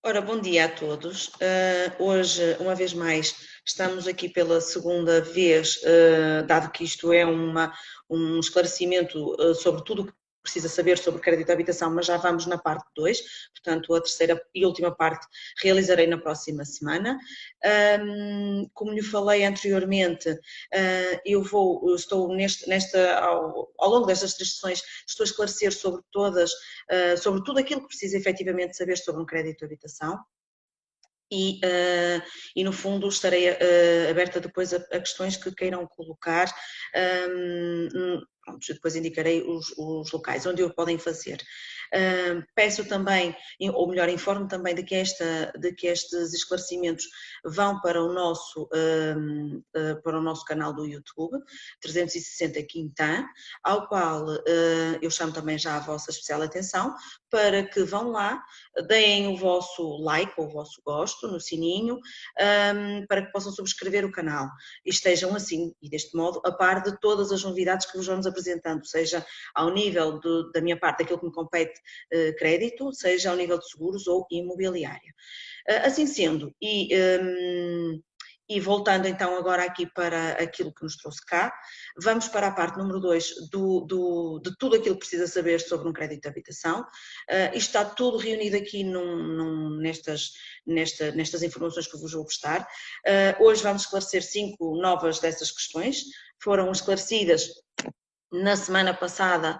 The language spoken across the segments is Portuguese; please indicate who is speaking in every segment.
Speaker 1: Ora, bom dia a todos. Hoje, uma vez mais, estamos aqui pela segunda vez, dado que isto é um esclarecimento sobre tudo o que precisa saber sobre crédito à habitação, mas já vamos na parte 2, portanto, a terceira e última parte realizarei na próxima semana. Como lhe falei anteriormente, ao longo destas 3 sessões, estou a esclarecer sobre tudo aquilo que precisa efetivamente saber sobre um crédito de habitação e no fundo estarei aberta depois a questões que queiram colocar, pronto, depois indicarei os locais onde o podem fazer. Peço também, ou melhor, informo também de que estes esclarecimentos vão para o nosso canal do YouTube, 360 Quintan, ao qual eu chamo também já a vossa especial atenção, para que vão lá, deem o vosso like ou o vosso gosto no sininho, para que possam subscrever o canal e estejam assim, e deste modo, a par de todas as novidades que vos vamos apresentando, seja ao nível da minha parte, daquilo que me compete crédito, seja ao nível de seguros ou imobiliária. Assim sendo, e voltando então agora aqui para aquilo que nos trouxe cá, vamos para a parte número 2 de tudo aquilo que precisa saber sobre um crédito de habitação. Isto está tudo reunido aqui nestas informações que vos vou prestar. Hoje vamos esclarecer 5 novas dessas questões, foram esclarecidas na semana passada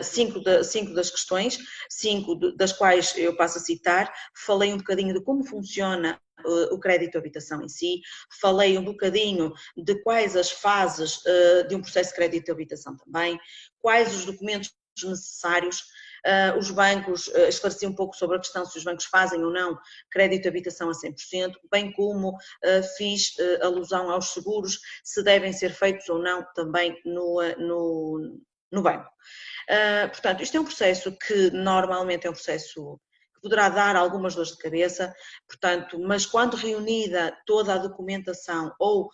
Speaker 1: 5 das questões, 5 das quais eu passo a citar. Falei um bocadinho de como funciona o crédito de habitação em si, falei um bocadinho de quais as fases de um processo de crédito de habitação também, quais os documentos necessários. Os bancos, esclareci um pouco sobre a questão se os bancos fazem ou não crédito de habitação a 100%, bem como fiz alusão aos seguros, se devem ser feitos ou não também no banco. Portanto, isto é um processo que normalmente é um processo que poderá dar algumas dores de cabeça, portanto, mas quando reunida toda a documentação ou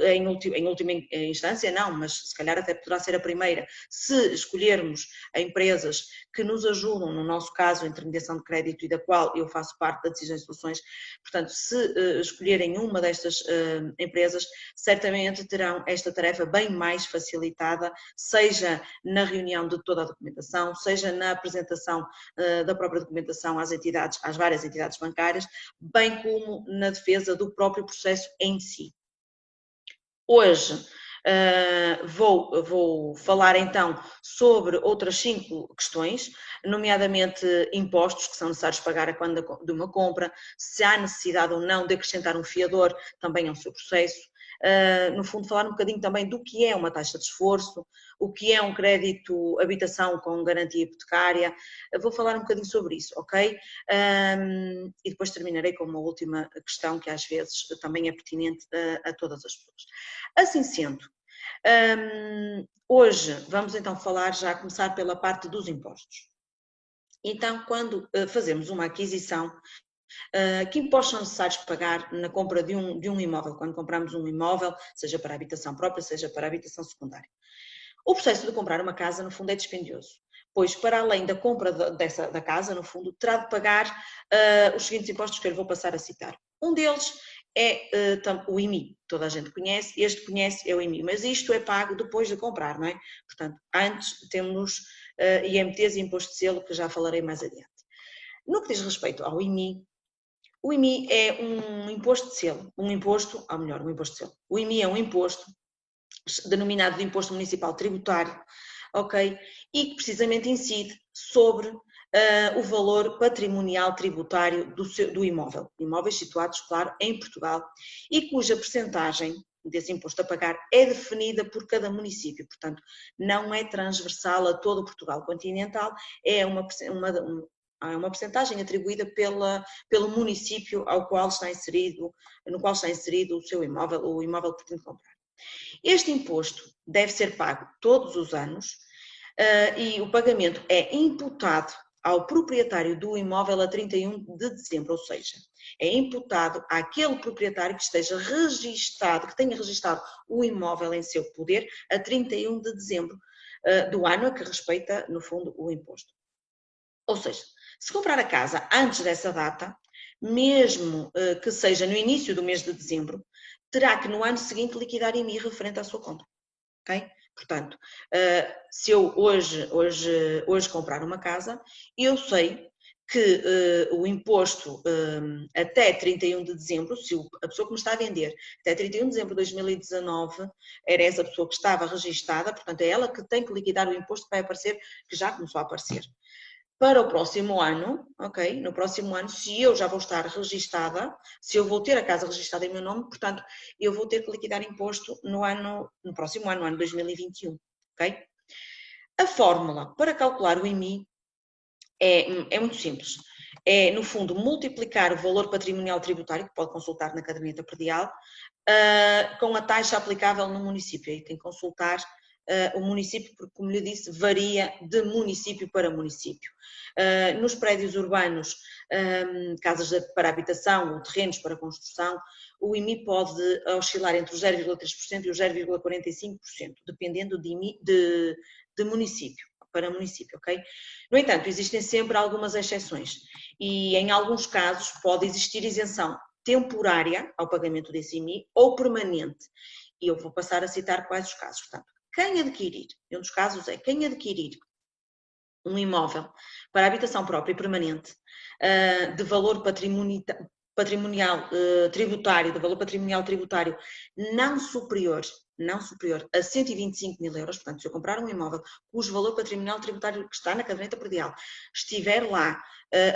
Speaker 1: em última instância, não, mas se calhar até poderá ser a primeira, se escolhermos empresas que nos ajudam, no nosso caso, a intermediação de crédito e da qual eu faço parte da Decisões e Soluções, portanto, se escolherem uma destas empresas, certamente terão esta tarefa bem mais facilitada, seja na reunião de toda a documentação, seja na apresentação da própria documentação às várias entidades bancárias, bem como na defesa do próprio processo em si. Hoje vou falar então sobre outras 5 questões, nomeadamente impostos que são necessários pagar quando de uma compra, se há necessidade ou não de acrescentar um fiador também ao seu processo. No fundo, falar um bocadinho também do que é uma taxa de esforço, o que é um crédito habitação com garantia hipotecária. Vou falar um bocadinho sobre isso, ok? E depois terminarei com uma última questão que às vezes também é pertinente a todas as pessoas. Assim sendo, hoje vamos então começar pela parte dos impostos. Então, quando fazemos uma aquisição, que impostos são necessários pagar na compra de um imóvel, quando compramos um imóvel, seja para habitação própria, seja para habitação secundária? O processo de comprar uma casa, no fundo, é dispendioso, pois para além da compra da casa, no fundo, terá de pagar os seguintes impostos que eu lhe vou passar a citar. Um deles é o IMI, toda a gente conhece, é o IMI, mas isto é pago depois de comprar, não é? Portanto, antes temos IMTs e imposto de selo, que já falarei mais adiante. No que diz respeito ao IMI, o IMI é um imposto de selo, um imposto de selo. O IMI é um imposto denominado de Imposto Municipal Tributário, ok? E que precisamente incide sobre o valor patrimonial tributário do imóvel. Imóveis situados, claro, em Portugal e cuja percentagem desse imposto a pagar é definida por cada município, portanto, não é transversal a todo o Portugal continental, é uma percentagem atribuída pelo município no qual está inserido o seu imóvel, o imóvel que pretende comprar. Este imposto deve ser pago todos os anos e o pagamento é imputado ao proprietário do imóvel a 31 de dezembro, ou seja, é imputado àquele proprietário que esteja registado, que tenha registado o imóvel em seu poder a 31 de dezembro do ano a que respeita, no fundo, o imposto. Ou seja, se comprar a casa antes dessa data, mesmo que seja no início do mês de dezembro, terá que no ano seguinte liquidar IMI referente à sua compra. Ok? Portanto, se eu hoje comprar uma casa, eu sei que o imposto até 31 de dezembro, se a pessoa que me está a vender até 31 de dezembro de 2019 era essa pessoa que estava registada, portanto é ela que tem que liquidar o imposto que vai aparecer, que já começou a aparecer. Para o próximo ano, ok? No próximo ano, se eu já vou estar registada, se eu vou ter a casa registada em meu nome, portanto, eu vou ter que liquidar imposto no próximo ano, ano 2021, ok? A fórmula para calcular o IMI é muito simples. É, no fundo, multiplicar o valor patrimonial tributário, que pode consultar na caderneta predial, com a taxa aplicável no município. Aí tem que consultar o município, porque, como lhe disse, varia de município para município. Nos prédios urbanos, casas para habitação ou terrenos para construção, o IMI pode oscilar entre os 0,3% e os 0,45%, dependendo de município para município, ok? No entanto, existem sempre algumas exceções e, em alguns casos, pode existir isenção temporária ao pagamento desse IMI ou permanente. E eu vou passar a citar quais os casos. Portanto, quem adquirir, um dos casos é quem adquirir um imóvel para habitação própria e permanente de valor patrimonial tributário, de valor patrimonial tributário não superior a 125 mil euros, portanto, se eu comprar um imóvel cujo valor patrimonial tributário que está na caderneta predial estiver lá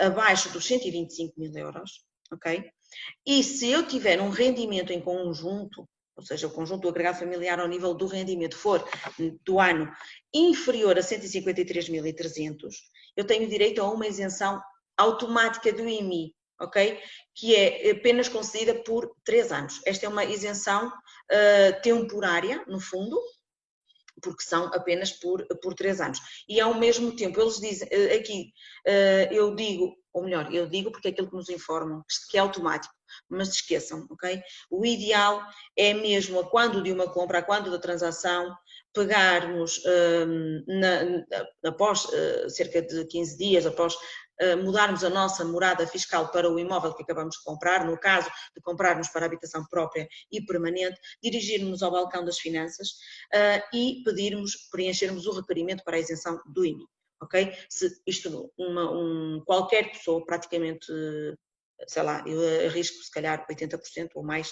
Speaker 1: abaixo dos 125 mil euros, ok? E se eu tiver um rendimento em conjunto, ou seja, o conjunto do agregado familiar ao nível do rendimento for do ano inferior a 153.300, eu tenho direito a uma isenção automática do IMI, ok? Que é apenas concedida por 3 anos. Esta é uma isenção temporária, no fundo, porque são apenas por 3 anos. E ao mesmo tempo, eles dizem, aqui eu digo, ou melhor, eu digo porque é aquilo que nos informam, que é automático, mas esqueçam, ok? O ideal é mesmo a quando de uma compra, a quando da transação, pegarmos após cerca de 15 dias, após mudarmos a nossa morada fiscal para o imóvel que acabamos de comprar, no caso de comprarmos para habitação própria e permanente, dirigirmos ao balcão das finanças e preenchermos o requerimento para a isenção do IMI, ok? Se isto, qualquer pessoa, praticamente, sei lá, eu arrisco se calhar 80% ou mais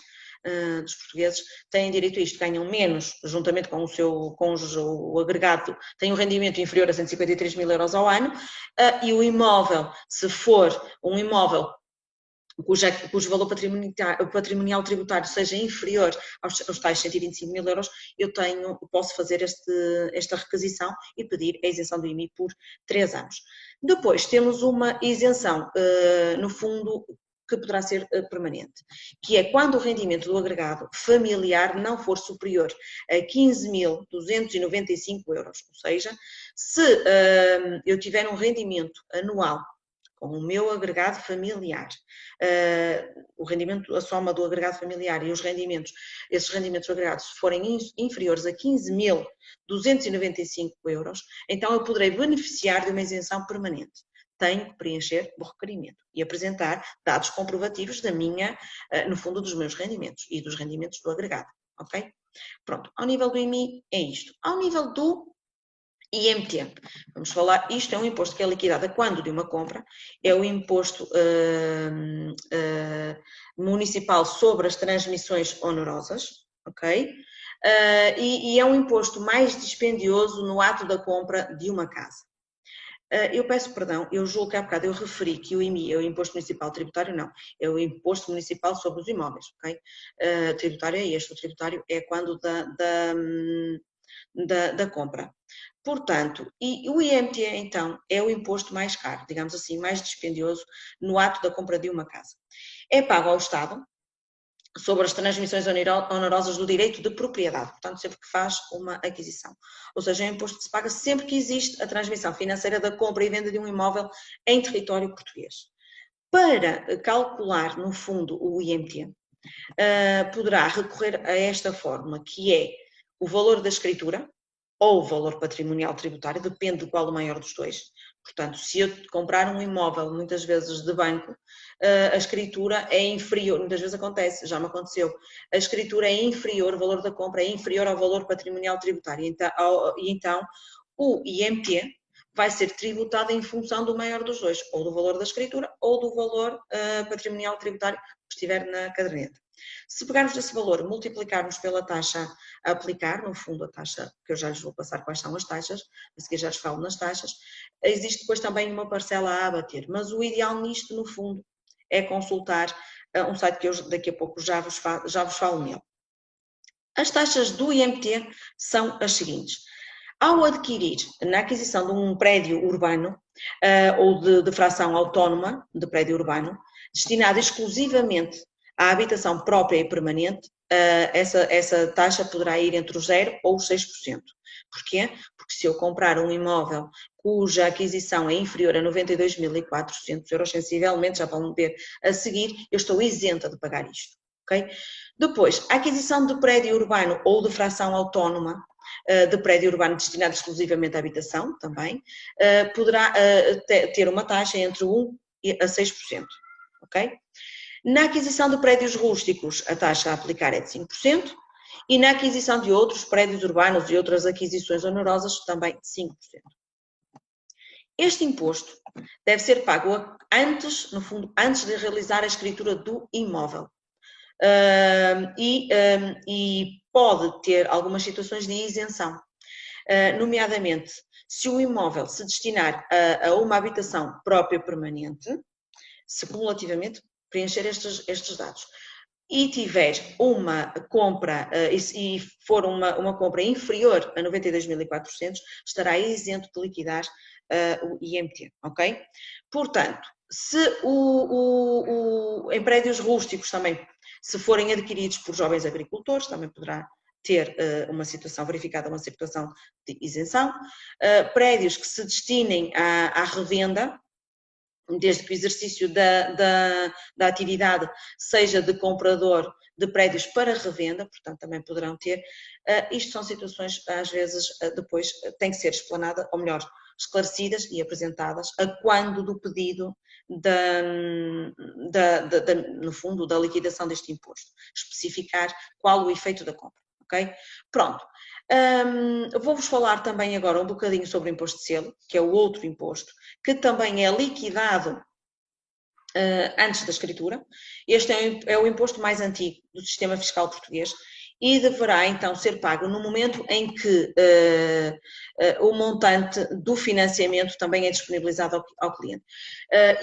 Speaker 1: dos portugueses têm direito a isto, ganham menos, juntamente com o seu cônjuge, o agregado, tem um rendimento inferior a 153 mil euros ao ano, e o imóvel, se for um imóvel cujo valor patrimonial tributário seja inferior aos tais 125 mil euros, eu posso fazer esta requisição e pedir a isenção do IMI por 3 anos. Depois temos uma isenção, no fundo, que poderá ser permanente, que é quando o rendimento do agregado familiar não for superior a 15.295 euros, ou seja, se eu tiver um rendimento anual com o meu agregado familiar, o rendimento, a soma do agregado familiar e esses rendimentos agregados forem inferiores a 15.295 euros, então eu poderei beneficiar de uma isenção permanente. Tenho que preencher o requerimento e apresentar dados comprovativos no fundo, dos meus rendimentos e dos rendimentos do agregado, ok? Pronto, ao nível do IMI é isto. Ao nível do IMT, vamos falar, isto é um imposto que é liquidado quando de uma compra, é o imposto municipal sobre as transmissões onerosas, ok? E é um imposto mais dispendioso no ato da compra de uma casa. Eu peço perdão, eu julgo que há bocado eu referi que o IMI é o Imposto Municipal Tributário, não, é o Imposto Municipal sobre os Imóveis, ok? Tributário é este, o tributário é quando da compra. Portanto, e o IMT, então, é o imposto mais caro, digamos assim, mais dispendioso no ato da compra de uma casa. É pago ao Estado sobre as transmissões onerosas do direito de propriedade, portanto, sempre que faz uma aquisição. Ou seja, é um imposto que se paga sempre que existe a transmissão financeira da compra e venda de um imóvel em território português. Para calcular, no fundo, o IMT, poderá recorrer a esta fórmula, que é o valor da escritura, ou valor patrimonial tributário, depende de qual o maior dos dois. Portanto, se eu comprar um imóvel, muitas vezes de banco, a escritura é inferior, muitas vezes acontece, já me aconteceu, a escritura é inferior, o valor da compra é inferior ao valor patrimonial tributário. Então o IMT vai ser tributado em função do maior dos dois, ou do valor da escritura ou do valor patrimonial tributário que estiver na caderneta. Se pegarmos esse valor, multiplicarmos pela taxa a aplicar, no fundo a taxa, que eu já lhes vou passar quais são as taxas, a seguir já lhes falo nas taxas, existe depois também uma parcela a abater, mas o ideal nisto, no fundo, é consultar um site que eu daqui a pouco já vos falo nele. As taxas do IMT são as seguintes. Ao adquirir, na aquisição de um prédio urbano ou de fração autónoma de prédio urbano, destinado exclusivamente à habitação própria e permanente, essa taxa poderá ir entre o 0% ou os 6%. Porquê? Porque se eu comprar um imóvel cuja aquisição é inferior a 92.400 euros, sensivelmente, já vão ver a seguir, eu estou isenta de pagar isto. Okay? Depois, a aquisição de prédio urbano ou de fração autónoma, de prédio urbano destinado exclusivamente à habitação, também, poderá ter uma taxa entre 1% a 6%. Ok? Na aquisição de prédios rústicos, a taxa a aplicar é de 5%, e na aquisição de outros prédios urbanos e outras aquisições onerosas, também de 5%. Este imposto deve ser pago antes, no fundo, antes de realizar a escritura do imóvel. E pode ter algumas situações de isenção, nomeadamente se o imóvel se destinar a uma habitação própria permanente, se cumulativamente preencher estes dados, e tiver uma compra, e for uma compra inferior a 92.400, estará isento de liquidar o IMT, ok? Portanto, se em prédios rústicos também, se forem adquiridos por jovens agricultores, também poderá ter uma situação verificada, uma situação de isenção. Prédios que se destinem à revenda, desde que o exercício da atividade seja de comprador de prédios para revenda, portanto também poderão ter. Isto são situações, às vezes, depois têm que ser explanadas, ou melhor, esclarecidas e apresentadas a quando do pedido no fundo, da liquidação deste imposto. Especificar qual o efeito da compra, ok? Pronto. Vou-vos falar também agora um bocadinho sobre o imposto de selo, que é o outro imposto, que também é liquidado antes da escritura. Este é o imposto mais antigo do sistema fiscal português e deverá então ser pago no momento em que o montante do financiamento também é disponibilizado ao cliente.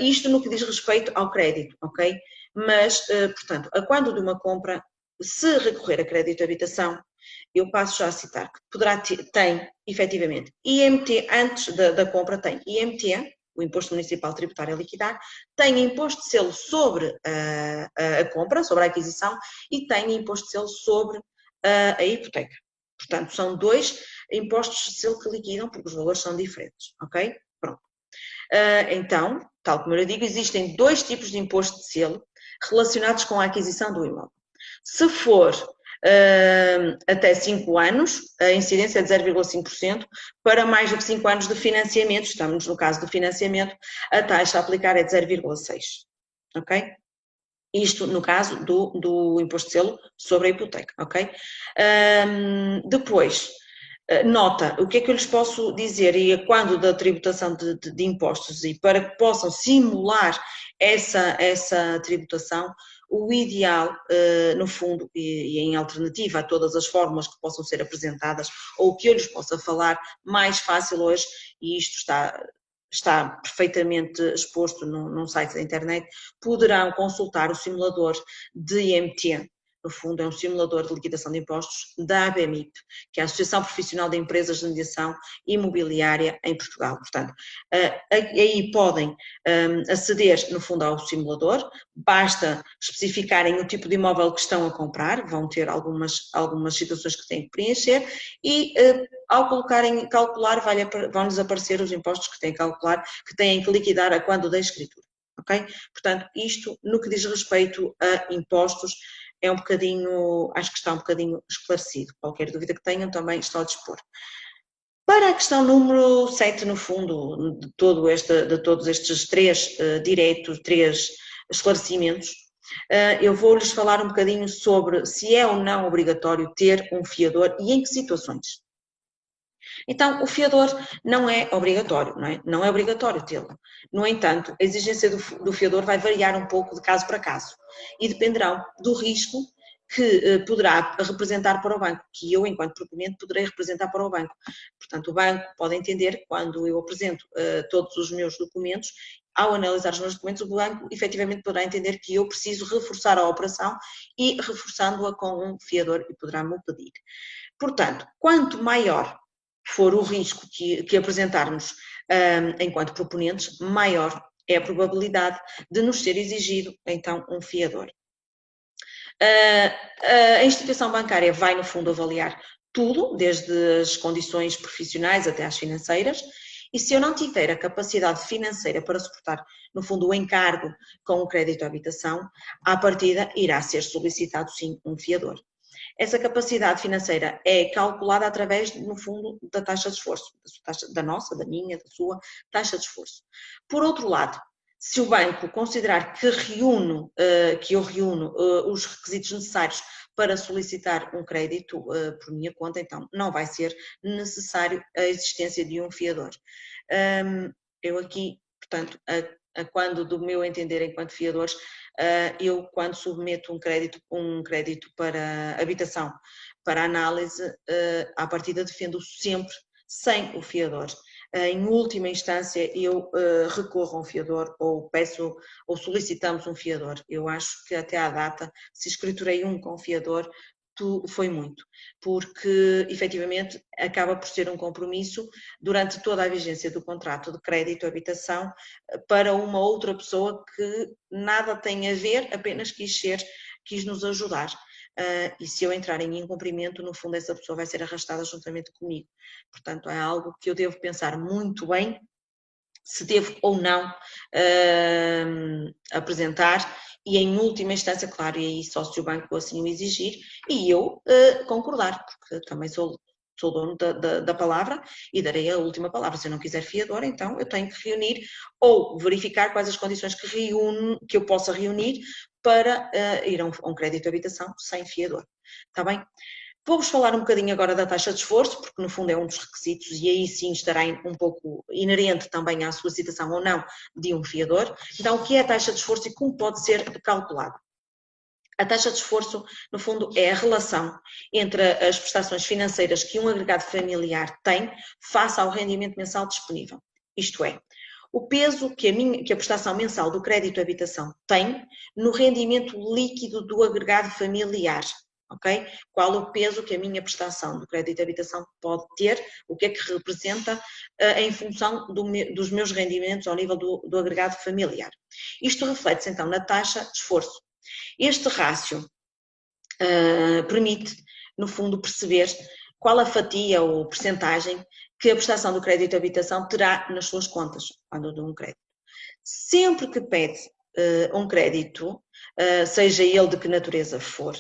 Speaker 1: Isto no que diz respeito ao crédito, ok? Mas, portanto, a quando de uma compra, se recorrer a crédito de habitação, eu passo já a citar que tem, efetivamente, IMT antes da compra, tem IMT, o Imposto Municipal Tributário a liquidar, tem imposto de selo sobre a compra, sobre a aquisição, e tem imposto de selo sobre a hipoteca. Portanto, são dois impostos de selo que liquidam, porque os valores são diferentes, ok? Pronto. Então, tal como eu digo, existem dois tipos de imposto de selo relacionados com a aquisição do imóvel. Se for até 5 anos, a incidência é de 0,5%, para mais do que 5 anos de financiamento, estamos no caso do financiamento, a taxa a aplicar é de 0,6%, ok? Isto no caso do imposto de selo sobre a hipoteca, ok? Depois, nota, o que é que eu lhes posso dizer, e quando da tributação de impostos, e para que possam simular essa tributação, o ideal, no fundo, e em alternativa a todas as fórmulas que possam ser apresentadas, ou que eu lhes possa falar mais fácil hoje, e isto está perfeitamente exposto num site da internet, poderão consultar o simulador de IMT. No fundo, é um simulador de liquidação de impostos da ABMIP, que é a Associação Profissional de Empresas de Mediação Imobiliária em Portugal. Portanto, aí podem aceder, no fundo, ao simulador, basta especificarem o tipo de imóvel que estão a comprar, vão ter algumas situações que têm que preencher, e ao calcular, vão-lhes aparecer os impostos que têm que calcular, que têm que liquidar a quando da escritura. Ok? Portanto, isto, no que diz respeito a impostos, é um bocadinho, acho que está um bocadinho esclarecido. Qualquer dúvida que tenham também estou a dispor. Para a questão número 7, no fundo, de todos estes três direitos, três esclarecimentos, eu vou-lhes falar um bocadinho sobre se é ou não obrigatório ter um fiador e em que situações. Então, o fiador não é obrigatório, não é? Não é obrigatório tê-lo. No entanto, a exigência do fiador vai variar um pouco de caso para caso e dependerá do risco que poderá representar para o banco, que eu, enquanto proponente, poderei representar para o banco. Portanto, o banco pode entender, quando eu apresento todos os meus documentos, ao analisar os meus documentos, o banco efetivamente poderá entender que eu preciso reforçar a operação e reforçando-a com um fiador e poderá-me o pedir. Portanto, quanto maior for o risco que apresentarmos enquanto proponentes, maior é a probabilidade de nos ser exigido, então, um fiador. A instituição bancária vai, no fundo, avaliar tudo, desde as condições profissionais até às financeiras, e se eu não tiver a capacidade financeira para suportar, no fundo, o encargo com o crédito à habitação, à partida irá ser solicitado, sim, um fiador. Essa capacidade financeira é calculada através, no fundo, da taxa de esforço, da nossa, da minha, da sua taxa de esforço. Por outro lado, se o banco considerar que eu reúno os requisitos necessários para solicitar um crédito por minha conta, então não vai ser necessário a existência de um fiador. Eu aqui, portanto, quando do meu entender enquanto fiadores, eu quando submeto um crédito para habitação para análise, à partida defendo sempre sem o fiador. Em última instância, eu recorro a um fiador ou peço ou solicitamos um fiador. Eu acho que até à data, se escriturei um com fiador, foi muito, porque efetivamente acaba por ser um compromisso durante toda a vigência do contrato de crédito habitação para uma outra pessoa que nada tem a ver, apenas quis nos ajudar. E se eu entrar em incumprimento, no fundo essa pessoa vai ser arrastada juntamente comigo. Portanto, é algo que eu devo pensar muito bem se devo ou não apresentar e em última instância, claro, e aí só se o banco assim o exigir e eu concordar, porque também sou dono da palavra e darei a última palavra. Se eu não quiser fiador, então eu tenho que reunir ou verificar quais as condições que eu possa reunir para ir a um crédito de habitação sem fiador. Está bem? Vou-vos falar um bocadinho agora da taxa de esforço, porque no fundo é um dos requisitos e aí sim estará um pouco inerente também à solicitação ou não de um fiador. Então, o que é a taxa de esforço e como pode ser calculada? A taxa de esforço, no fundo, é a relação entre as prestações financeiras que um agregado familiar tem face ao rendimento mensal disponível. Isto é, o peso que a prestação mensal do crédito de habitação tem no rendimento líquido do agregado familiar. Okay? Qual o peso que a minha prestação do crédito de habitação pode ter, o que é que representa em função dos meus rendimentos ao nível do agregado familiar. Isto reflete-se então na taxa de esforço. Este rácio permite, no fundo, perceber qual a fatia ou percentagem que a prestação do crédito de habitação terá nas suas contas, quando dou um crédito. Sempre que pede um crédito, seja ele de que natureza for,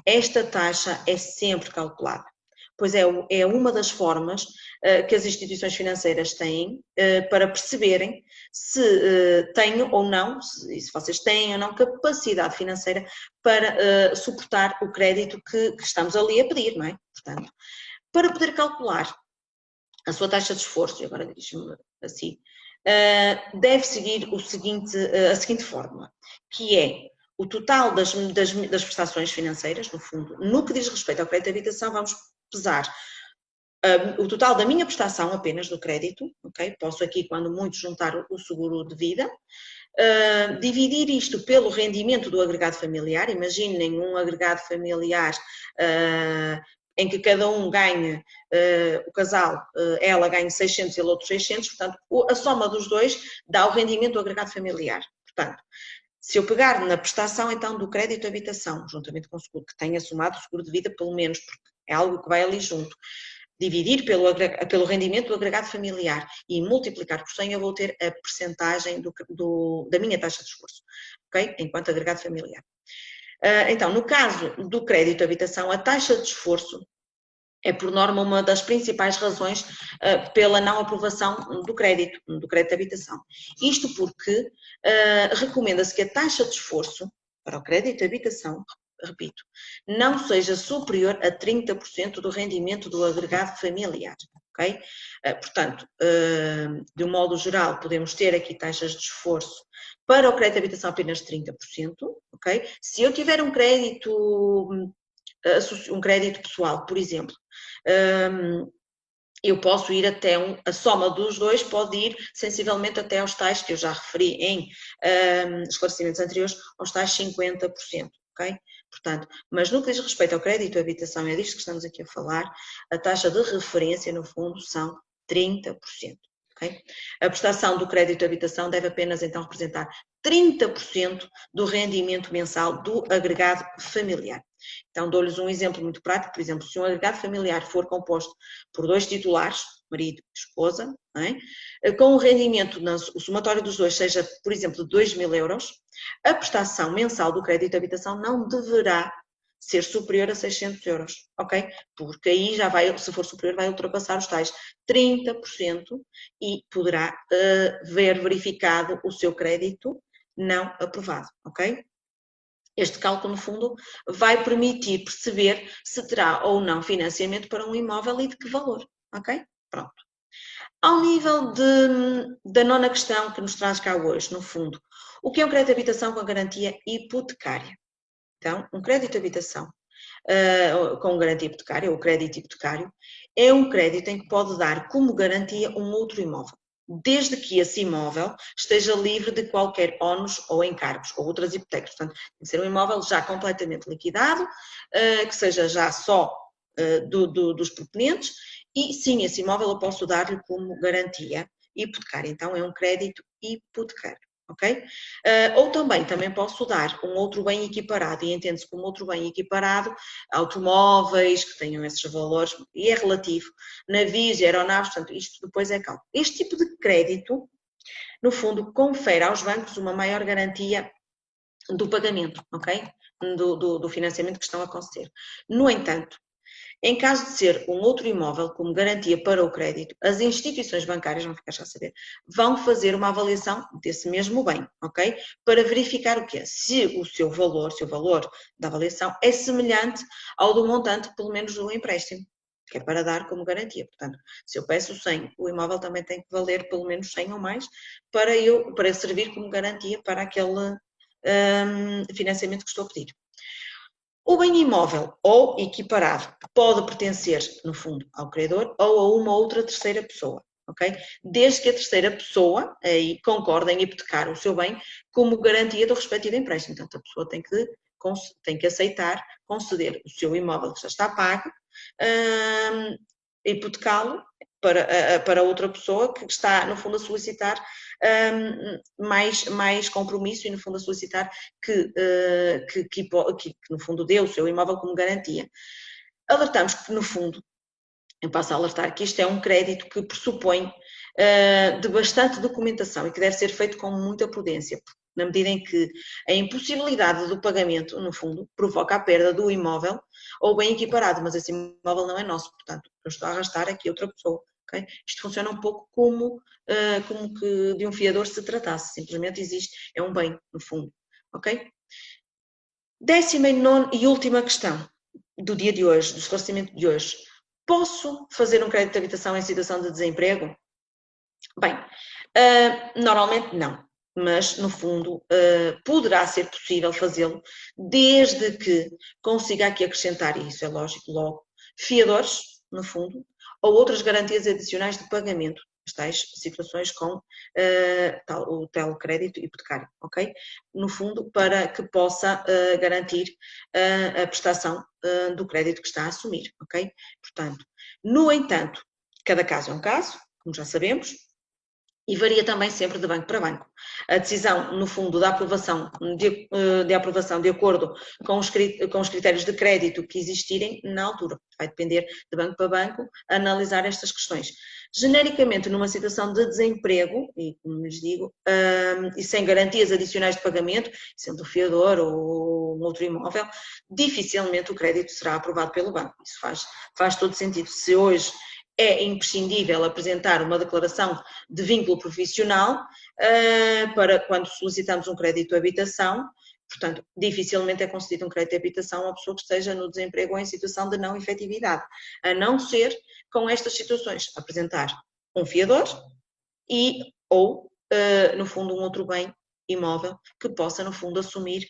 Speaker 1: esta taxa é sempre calculada, pois é uma das formas que as instituições financeiras têm para perceberem se têm ou não, se vocês têm ou não capacidade financeira para suportar o crédito que estamos ali a pedir, não é? Portanto, para poder calcular a sua taxa de esforço, e agora dirijo-me assim, deve seguir a seguinte fórmula, que é o total das prestações financeiras, no fundo, no que diz respeito ao crédito de habitação, vamos pesar o total da minha prestação apenas do crédito, ok? Posso aqui, quando muito, juntar o seguro de vida, dividir isto pelo rendimento do agregado familiar, imaginem um agregado familiar em que cada um ganhe, o casal, ela ganha 600 e ele outro 600, portanto, a soma dos dois dá o rendimento do agregado familiar. Portanto, se eu pegar na prestação, então, do crédito de habitação, juntamente com o seguro, que tenha somado o seguro de vida, pelo menos, porque é algo que vai ali junto, dividir pelo rendimento do agregado familiar e multiplicar por 100, eu vou ter a percentagem da minha taxa de esforço, ok? Enquanto agregado familiar. Então, no caso do crédito de habitação, a taxa de esforço É, por norma, uma das principais razões pela não aprovação do crédito de habitação. Isto porque recomenda-se que a taxa de esforço para o crédito de habitação, repito, não seja superior a 30% do rendimento do agregado familiar. Okay? Portanto, de um modo geral, podemos ter aqui taxas de esforço para o crédito de habitação apenas de 30%. Okay? Se eu tiver um crédito pessoal, por exemplo, eu posso ir até a soma dos dois pode ir sensivelmente até aos tais que eu já referi em esclarecimentos anteriores, aos tais 50%, ok? Portanto, mas no que diz respeito ao crédito de habitação, é disto que estamos aqui a falar, a taxa de referência, no fundo, são 30%. Okay? A prestação do crédito de habitação deve apenas então representar 30% do rendimento mensal do agregado familiar. Então, dou-lhes um exemplo muito prático. Por exemplo, se um agregado familiar for composto por 2 titulares, marido e esposa, com um rendimento, o somatório dos dois seja, por exemplo, de 2.000 euros, a prestação mensal do crédito de habitação não deverá ser superior a 600 euros, ok? Porque aí já vai, se for superior, vai ultrapassar os tais 30% e poderá ver verificado o seu crédito não aprovado, ok? Este cálculo, no fundo, vai permitir perceber se terá ou não financiamento para um imóvel e de que valor, ok? Pronto. Ao nível da nona questão que nos traz cá hoje, no fundo, o que é um crédito de habitação com garantia hipotecária? Então, um crédito de habitação com garantia hipotecária, ou crédito hipotecário, é um crédito em que pode dar como garantia um outro imóvel, desde que esse imóvel esteja livre de qualquer ónus ou encargos, ou outras hipotecas. Portanto, tem que ser um imóvel já completamente liquidado, que seja já só dos proponentes, e sim, esse imóvel eu posso dar-lhe como garantia hipotecária. Então, é um crédito hipotecário. Ok? Ou também posso dar um outro bem equiparado, e entende-se como outro bem equiparado, automóveis que tenham esses valores, e é relativo, navios e aeronaves, portanto, isto depois é cálculo. Este tipo de crédito, no fundo, confere aos bancos uma maior garantia do pagamento, ok? Do financiamento que estão a conceder. No entanto, em caso de ser um outro imóvel como garantia para o crédito, as instituições bancárias, vão ficar já a saber, vão fazer uma avaliação desse mesmo bem, ok? Para verificar o que é, se o seu valor da avaliação é semelhante ao do montante, pelo menos do empréstimo, que é para dar como garantia. Portanto, se eu peço 100, o imóvel também tem que valer pelo menos 100 ou mais para servir como garantia para aquele financiamento que estou a pedir. O bem imóvel ou equiparado pode pertencer, no fundo, ao credor ou a uma outra terceira pessoa, ok? Desde que a terceira pessoa aí concorde em hipotecar o seu bem como garantia do respectivo empréstimo. Portanto, a pessoa tem que aceitar conceder o seu imóvel que já está pago, hipotecá-lo para outra pessoa que está, no fundo, a solicitar mais compromisso e, no fundo, a solicitar que, no fundo, dê o seu imóvel como garantia. Alertamos que, no fundo, eu passo a alertar que isto é um crédito que pressupõe de bastante documentação e que deve ser feito com muita prudência, na medida em que a impossibilidade do pagamento, no fundo, provoca a perda do imóvel ou bem equiparado, mas esse imóvel não é nosso, portanto, eu estou a arrastar aqui outra pessoa. Okay? Isto funciona um pouco como que de um fiador se tratasse, simplesmente existe, é um bem, no fundo. Ok? 10ª e última questão do dia de hoje, do esclarecimento de hoje. Posso fazer um crédito de habitação em situação de desemprego? Bem, normalmente não, mas no fundo poderá ser possível fazê-lo desde que consiga aqui acrescentar, e isso é lógico logo, fiadores, no fundo, ou outras garantias adicionais de pagamento, as tais situações com o telecrédito hipotecário, ok? No fundo, para que possa garantir a prestação do crédito que está a assumir, ok? Portanto, no entanto, cada caso é um caso, como já sabemos, e varia também sempre de banco para banco. A decisão, no fundo, da aprovação de aprovação de acordo com os critérios de crédito que existirem na altura. Vai depender de banco para banco analisar estas questões. Genericamente, numa situação de desemprego, e como lhes digo, e sem garantias adicionais de pagamento, sendo o fiador ou um outro imóvel, dificilmente o crédito será aprovado pelo banco. Isso faz todo sentido. Se hoje é imprescindível apresentar uma declaração de vínculo profissional para quando solicitamos um crédito de habitação, portanto, dificilmente é concedido um crédito de habitação a uma pessoa que esteja no desemprego ou em situação de não efetividade, a não ser com estas situações, apresentar um fiador ou, no fundo, um outro bem imóvel que possa, no fundo, assumir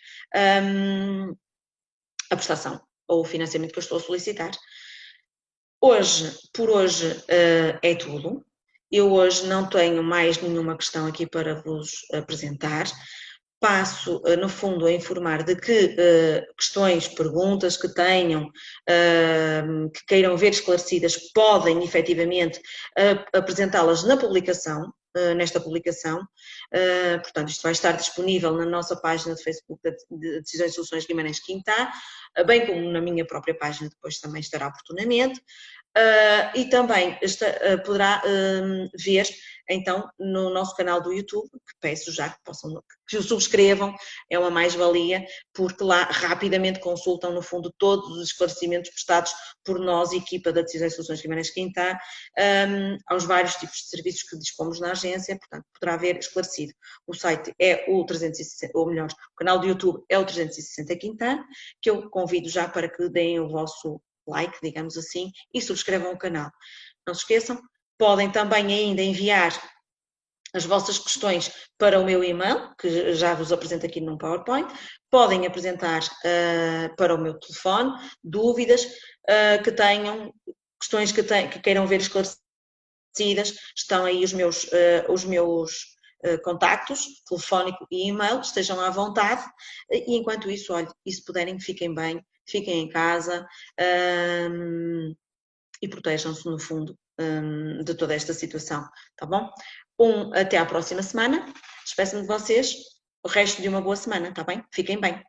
Speaker 1: a prestação ou o financiamento que eu estou a solicitar. Por hoje é tudo. Eu hoje não tenho mais nenhuma questão aqui para vos apresentar. Passo, no fundo, a informar de que questões, perguntas que tenham, que queiram ver esclarecidas, podem efetivamente apresentá-las na publicação, nesta publicação. Portanto, isto vai estar disponível na nossa página de Facebook de Decisões e Soluções Guimarães Quintá, bem como na minha própria página, depois também estará oportunamente. E também poderá ver então no nosso canal do YouTube, que peço já que o subscrevam, é uma mais-valia, porque lá rapidamente consultam no fundo todos os esclarecimentos prestados por nós, equipa da Decisões e Soluções Guimarães Quintá, aos vários tipos de serviços que dispomos na agência, portanto poderá ver esclarecido. O site é o 360, ou melhor, o canal do YouTube é o 360 Quintá, que eu convido já para que deem o vosso like, digamos assim, e subscrevam o canal. Não se esqueçam, podem também ainda enviar as vossas questões para o meu e-mail, que já vos apresento aqui num PowerPoint, podem apresentar para o meu telefone dúvidas que tenham, questões que queiram ver esclarecidas, estão aí os meus contactos, telefónico e e-mail, estejam à vontade, e enquanto isso, olha, e se puderem, fiquem bem, fiquem em casa e protejam-se, no fundo, de toda esta situação, tá bom? Até à próxima semana, despeço-me de vocês, o resto de uma boa semana, tá bem? Fiquem bem.